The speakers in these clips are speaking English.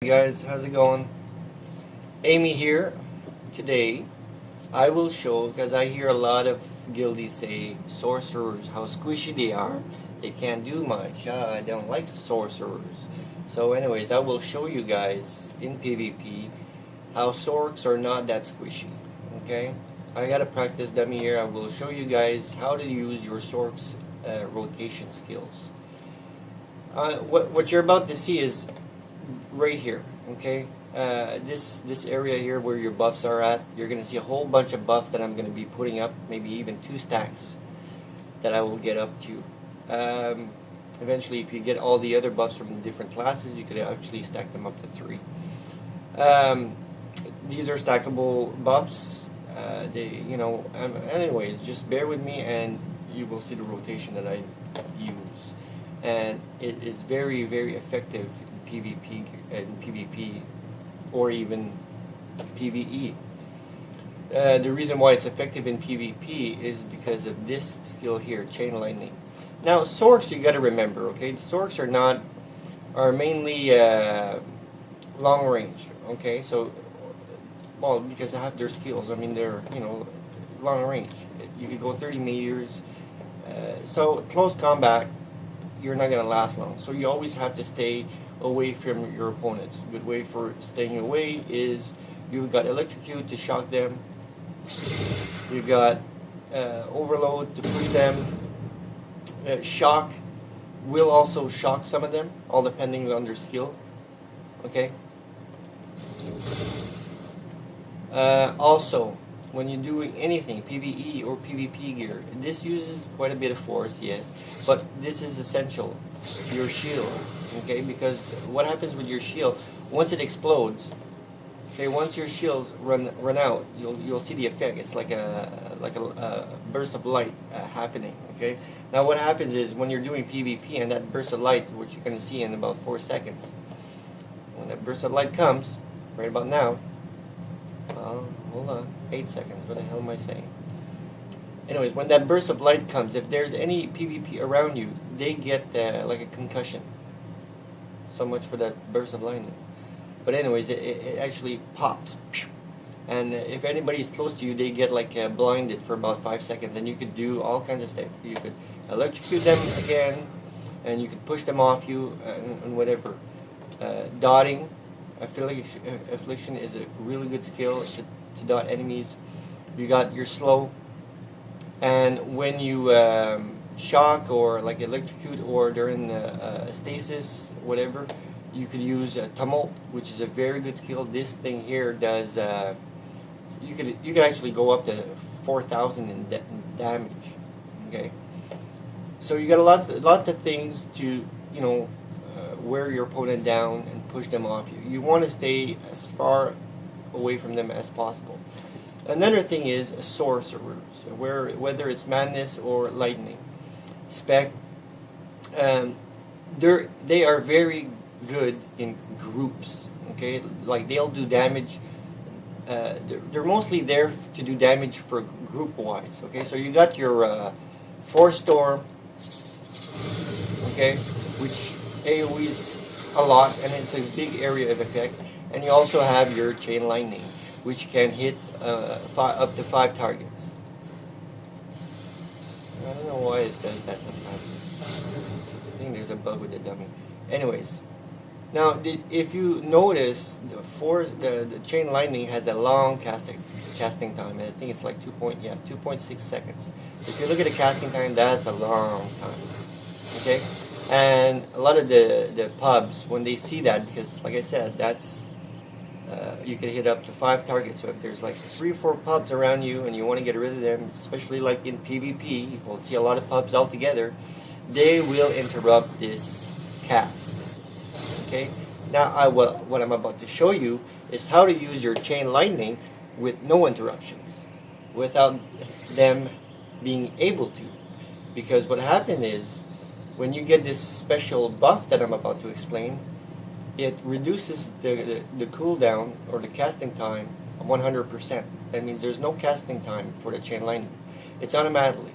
Hey guys, how's it going? Amy here. Today I will show, because I hear a lot of guildies say sorcerers, how squishy they are. They can't do much. I don't like sorcerers. So anyways, I will show you guys in PvP how sorcs are not that squishy. Okay? I got a practice dummy here. I will show you guys how to use your sorcs rotation skills. What you're about to see is right here, okay? This area here where your buffs are at, you're going to see a whole bunch of buff that I'm going to be putting up, maybe even 2 stacks that I will get up to. Eventually, if you get all the other buffs from different classes, you could actually stack them up to 3. These are stackable buffs. Anyways, just bear with me and you will see the rotation that I use. And it is very, very effective PvP or even PvE. The reason why it's effective in PvP is because of this skill here, chain lightning. Now sorcs, you got to remember, okay? The sorcs are mainly long range, okay? So, well, because they have their skills. I mean, they're long range. You could go 30 meters. So close combat, you're not going to last long. So you always have to stay away from your opponents. A good way for staying away is you've got electrocute to shock them. You've got overload to push them. Shock will also shock some of them, all depending on their skill. Okay. Also, when you're doing anything, PvE or PvP gear, this uses quite a bit of force, yes, but this is essential. Your shield, okay, because what happens with your shield, once it explodes, okay, once your shields run out, you'll see the effect. It's like a burst of light happening, okay. Now what happens is when you're doing PvP and that burst of light, which you're going to see in about 4 seconds, when that burst of light comes, right about now, hold on, 8 seconds, what the hell am I saying? Anyways, when that burst of light comes, if there's any PvP around you, they get like a concussion. So much for that burst of lightning. But anyways, it actually pops. And if anybody's close to you, they get like blinded for about 5 seconds. And you could do all kinds of stuff. You could electrocute them again, and you could push them off you, and whatever. Dotting. Affliction is a really good skill to dot enemies. You got your slow, and when you shock or like electrocute or during stasis, whatever, you could use tumult, which is a very good skill. This thing here does you could actually go up to 4,000 in damage. Okay, so you got lots of things to wear your opponent down and push them off you. You want to stay as far away from them as possible. Another thing is sorcerers, whether it's madness or lightning, spec. They are very good in groups. Okay, like they'll do damage. They're mostly there to do damage for group wise. Okay, so you got your force storm. Okay, which AoEs a lot, and it's a big area of effect. And you also have your chain lightning, which can hit up to 5 targets. I don't know why it does that sometimes. I think there's a bug with the dummy. Anyways, now if you notice, the chain lightning has a long casting time. I think it's like 2.6 seconds. If you look at the casting time, that's a long time. Okay. And a lot of the pubs, when they see that, because like I said, that's you can hit up to 5 targets. So if there's like 3 or 4 pubs around you and you want to get rid of them, especially like in PvP, you will see a lot of pubs all together, they will interrupt this cast. Okay. Now what I'm about to show you is how to use your chain lightning with no interruptions, without them being able to. Because what happened is, when you get this special buff that I'm about to explain, it reduces the cooldown or the casting time 100%. That means there's no casting time for the chain lightning. It's automatically.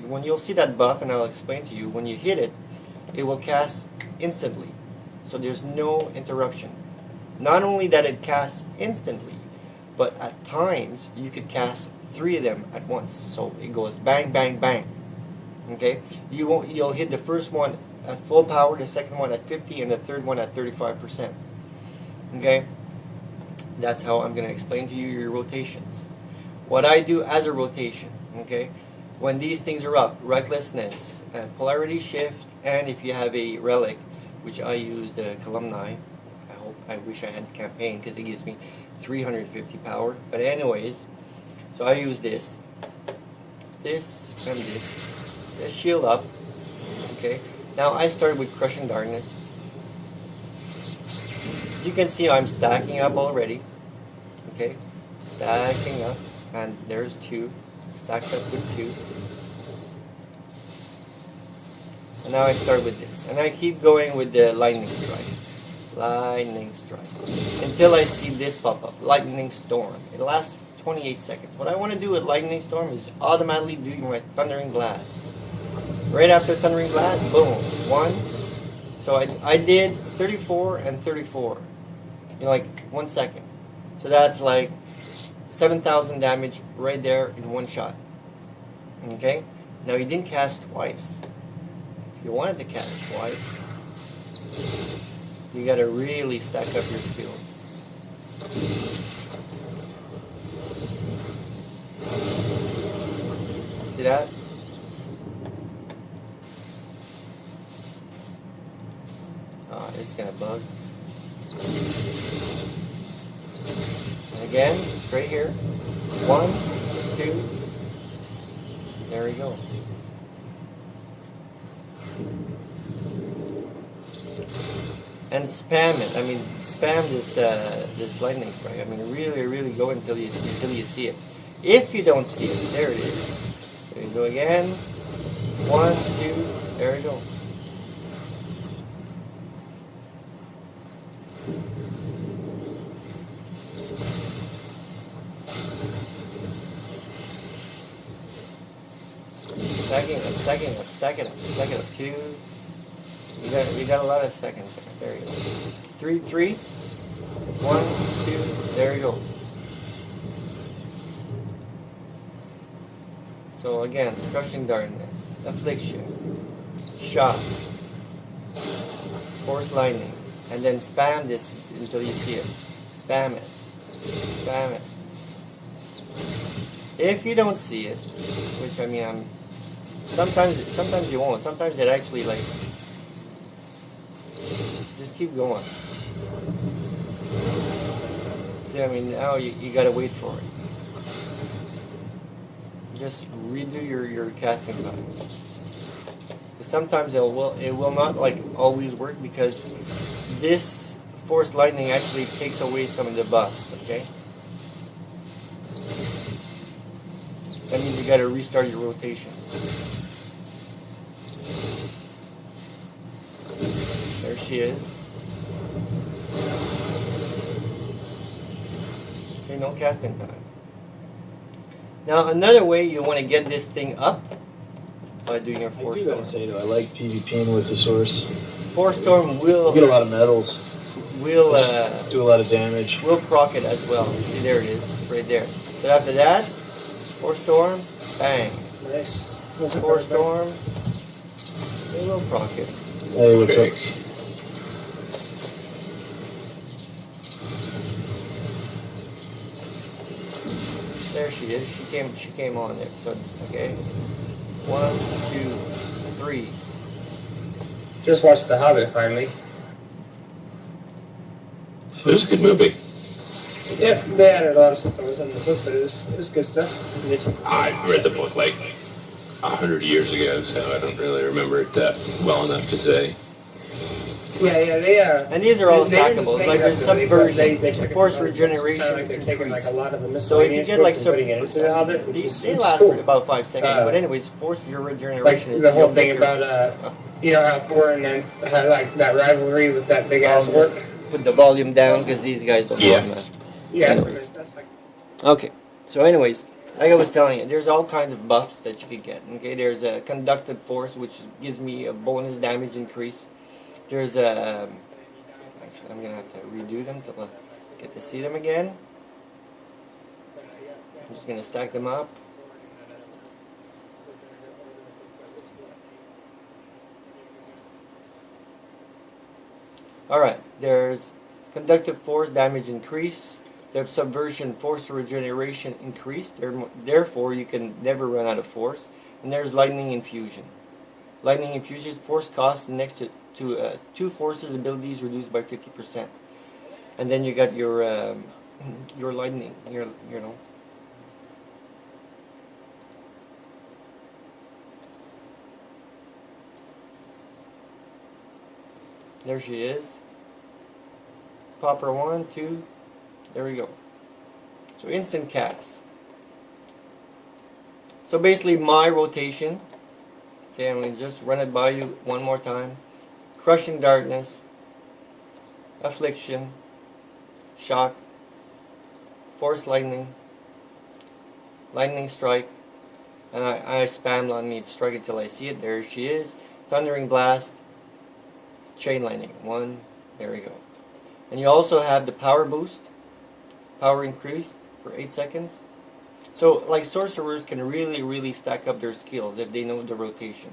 When you'll see that buff, and I'll explain to you, when you hit it, it will cast instantly. so there's no interruption. Not only that it casts instantly, but at times you could cast 3 of them at once. So it goes bang, bang, bang. Okay, you'll hit the first one at full power, the second one at 50, and the third one at 35%. Okay, that's how I'm going to explain to you your rotations. What I do as a rotation, okay, when these things are up, recklessness, polarity shift, and if you have a relic, which I use the Columni. I wish I had the campaign because it gives me 350 power. But anyways, so I use this, and this. Shield up. Okay. Now I started with Crushing Darkness. As you can see, I'm stacking up already. Okay. Stacking up, and there's 2. Stacked up with 2. And now I start with this, and I keep going with the Lightning Strike. Lightning Strike. Until I see this pop up. Lightning Storm. It lasts 28 seconds. What I want to do with Lightning Storm is automatically do my Thundering Blast. Right after Thundering Blast, boom. 1. So I did 34 and 34 in like 1 second. So that's like 7,000 damage right there in 1 shot. Okay? Now you didn't cast twice. If you wanted to cast twice, you gotta really stack up your skills. See that? Oh, it's gonna bug. And again, it's right here. 1, 2. There we go. And spam it. I mean, spam this lightning strike. I mean, really go until you see it. If you don't see it, there it is. So you go again. 1, 2. There we go. Stacking up. 2. You got a lot of seconds there. There you go. 3. 1, 2. There you go. So again, Crushing Darkness, Affliction, Shock, Force Lightning, and then spam this until you see it. Spam it. Spam it. If you don't see it, which I mean, sometimes you won't. Sometimes it actually like. Just keep going. See, I mean, now you gotta wait for it. Just redo your casting times. Sometimes it will not like always work because this Force Lightning actually takes away some of the buffs. Okay, that means you gotta restart your rotation. There she is. Okay, no casting time. Now another way you want to get this thing up by doing your Force Storm. I do gotta say though, I like PvPing with the Sorcs. Force Storm will you get a lot of medals. Will do a lot of damage. Will proc it as well. See, there it is. It's right there. So after that, Force Storm, bang. Nice. Force Storm. It will proc it. Hey, what's up? There she is. She came on there. So okay. 1, 2, 3. Just watched The Hobbit finally. It was a good movie. Yep, they added a lot of stuff that was in the book, but it was good stuff. I read the book like 100 years ago, so I don't really remember it that well enough to say. Yeah, they and these are all stackable. Like there's subversion, they force regeneration, like they're taking like a lot of the so if you get like some, they last for about 5 seconds. But anyways, force your regeneration. Like is the whole thing about you know how Thor and then had like that rivalry with that big ass orc. Put the volume down because these guys don't want that. Yeah. That's like... Okay. So anyways, like I was telling you, there's all kinds of buffs that you could get. Okay, there's a conductive force which gives me a bonus damage increase. There's a I'm gonna have to redo them to get to see them again. I'm just gonna stack them up. Alright, there's conductive force damage increase. There's subversion force regeneration increased. Therefore, you can never run out of force. And there's lightning infusion. Lightning infusion force cost next to 2 forces abilities reduced by 50%. And then you got your lightning. You know. There she is. Pop her 1, 2. There we go. So instant cast. So basically my rotation. Okay, I'm going to just run it by you one more time. Crushing darkness. Affliction. Shock. Force lightning. Lightning strike. And I spam on me to strike until I see it. There she is. Thundering blast. Chain lightning. 1. There we go. And you also have the power boost. Power increased for 8 seconds. So like sorcerers can really stack up their skills if they know the rotation.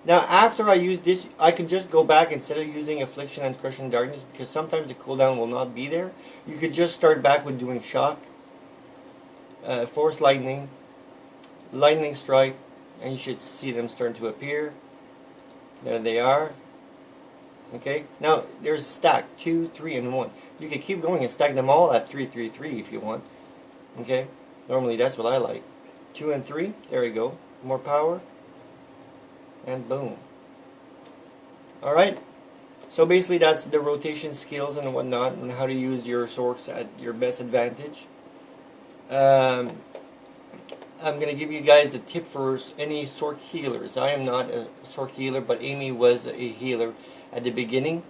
Now after I use this, I could just go back instead of using affliction and crushing darkness, because sometimes the cooldown will not be there. You could just start back with doing shock, force lightning, lightning strike, and you should see them starting to appear. There they are. Okay, now there's stack 2, 3, and 1. You can keep going and stack them all at 3, 3, 3 if you want. Okay, normally that's what I like. 2 and 3, there we go. More power, and boom. Alright, so basically that's the rotation skills and whatnot, and how to use your sorcs at your best advantage. I'm going to give you guys a tip for any sorc healers. I am not a sorc healer, but Amy was a healer at the beginning,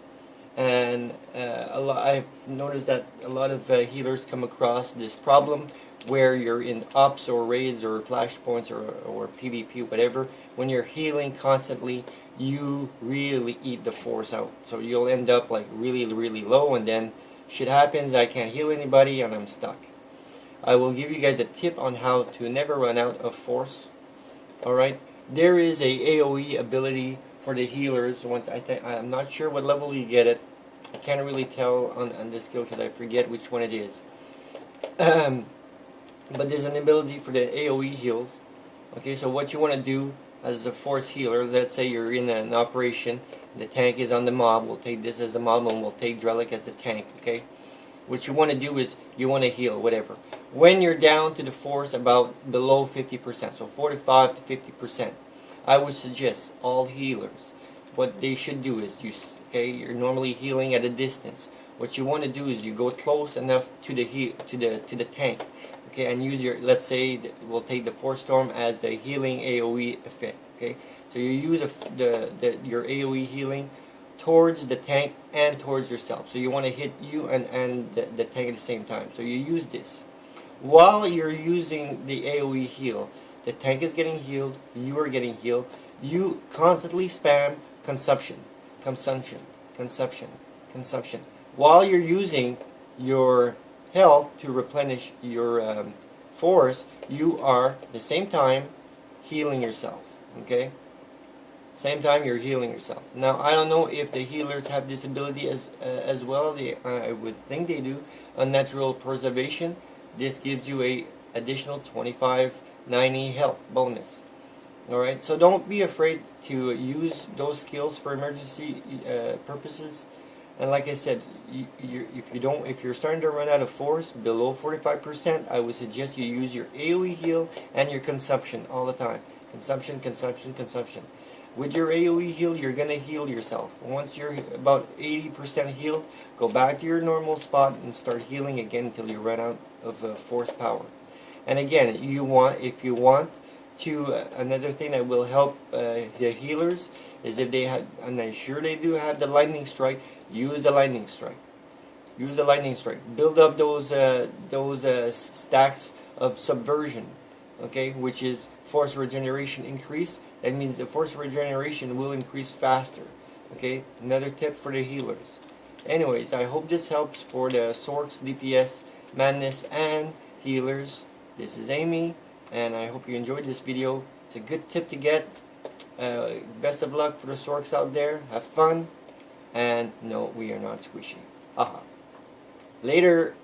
and I've noticed that a lot of healers come across this problem where you're in ops or raids or flashpoints or PvP, whatever. When you're healing constantly, you really eat the force out, so you'll end up like really low, and then shit happens, I can't heal anybody and I'm stuck. I will give you guys a tip on how to never run out of force. Alright, there is a AoE ability for the healers. I'm not sure what level you get it. I can't really tell on this skill because I forget which one it is. But there's an ability for the AoE heals. Okay, so what you want to do as a force healer, let's say you're in an operation, the tank is on the mob, we'll take this as a mob and we'll take Drellic as the tank, okay? What you want to do is you want to heal, whatever. When you're down to the force about below 50%, so 45 to 50%, I would suggest all healers, what they should do is you're normally healing at a distance. What you want to do is you go close enough to the tank, okay, and use your, let's say we'll take the Force Storm as the healing AoE effect, okay. So you use your AoE healing towards the tank and towards yourself. So you want to hit you and the tank at the same time. So you use this while you're using the AoE heal. The tank is getting healed, you are getting healed. You constantly spam consumption. While you're using your health to replenish your force, you are at the same time healing yourself. Okay? Same time you're healing yourself. Now I don't know if the healers have this ability as well. I would think they do. Unnatural preservation. This gives you a additional 90 health bonus. Alright, so don't be afraid to use those skills for emergency purposes. And like I said, if you're starting to run out of force below 45%, I would suggest you use your AoE heal and your consumption all the time. Consumption. With your AoE heal, you're going to heal yourself. Once you're about 80% healed, go back to your normal spot and start healing again until you run out of force power. And again, if you want to, another thing that will help the healers is if they have, and I'm sure they do have the lightning strike, use the lightning strike. Use the lightning strike. Build up those stacks of subversion, okay, which is force regeneration increase. That means the force regeneration will increase faster. Okay, another tip for the healers. Anyways, I hope this helps for the Sorcs DPS Madness and healers. This is Amy, and I hope you enjoyed this video. It's a good tip to get. Best of luck for the Sorcs out there. Have fun. And no, we are not squishy. Later.